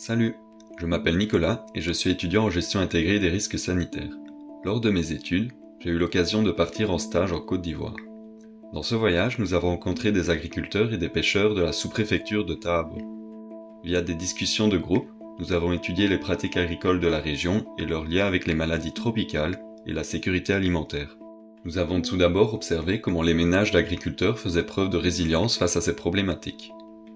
Salut, je m'appelle Nicolas et je suis étudiant en gestion intégrée des risques sanitaires. Lors de mes études, j'ai eu l'occasion de partir en stage en Côte d'Ivoire. Dans ce voyage, nous avons rencontré des agriculteurs et des pêcheurs de la sous-préfecture de Tahabo. Via des discussions de groupe, nous avons étudié les pratiques agricoles de la région et leurs liens avec les maladies tropicales et la sécurité alimentaire. Nous avons tout d'abord observé comment les ménages d'agriculteurs faisaient preuve de résilience face à ces problématiques,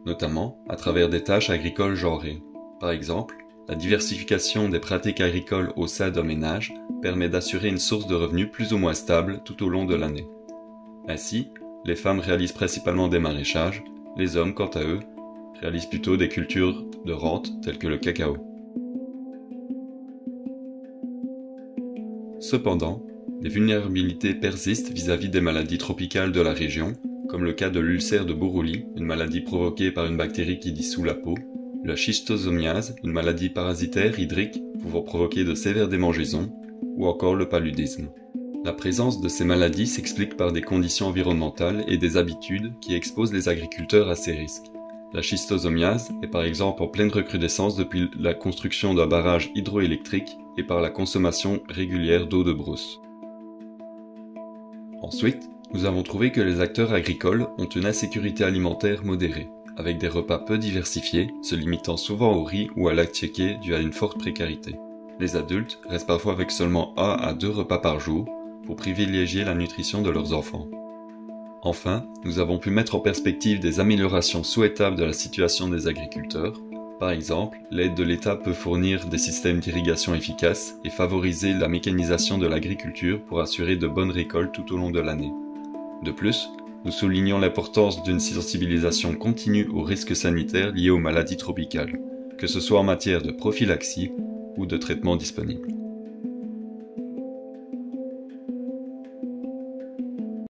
notamment à travers des tâches agricoles genrées. Par exemple, la diversification des pratiques agricoles au sein d'un ménage permet d'assurer une source de revenus plus ou moins stable tout au long de l'année. Ainsi, les femmes réalisent principalement des maraîchages, les hommes, quant à eux, réalisent plutôt des cultures de rente telles que le cacao. Cependant, des vulnérabilités persistent vis-à-vis des maladies tropicales de la région, comme le cas de l'ulcère de Buruli, une maladie provoquée par une bactérie qui dissout la peau, la schistosomiase, une maladie parasitaire hydrique pouvant provoquer de sévères démangeaisons, ou encore le paludisme. La présence de ces maladies s'explique par des conditions environnementales et des habitudes qui exposent les agriculteurs à ces risques. La schistosomiase est par exemple en pleine recrudescence depuis la construction d'un barrage hydroélectrique et par la consommation régulière d'eau de brousse. Ensuite, nous avons trouvé que les acteurs agricoles ont une insécurité alimentaire modérée, avec des repas peu diversifiés, se limitant souvent au riz ou à l'attiéké dû à une forte précarité. Les adultes restent parfois avec seulement 1 à 2 repas par jour pour privilégier la nutrition de leurs enfants. Enfin, nous avons pu mettre en perspective des améliorations souhaitables de la situation des agriculteurs. Par exemple, l'aide de l'État peut fournir des systèmes d'irrigation efficaces et favoriser la mécanisation de l'agriculture pour assurer de bonnes récoltes tout au long de l'année. De plus, nous soulignons l'importance d'une sensibilisation continue aux risques sanitaires liés aux maladies tropicales, que ce soit en matière de prophylaxie ou de traitement disponible.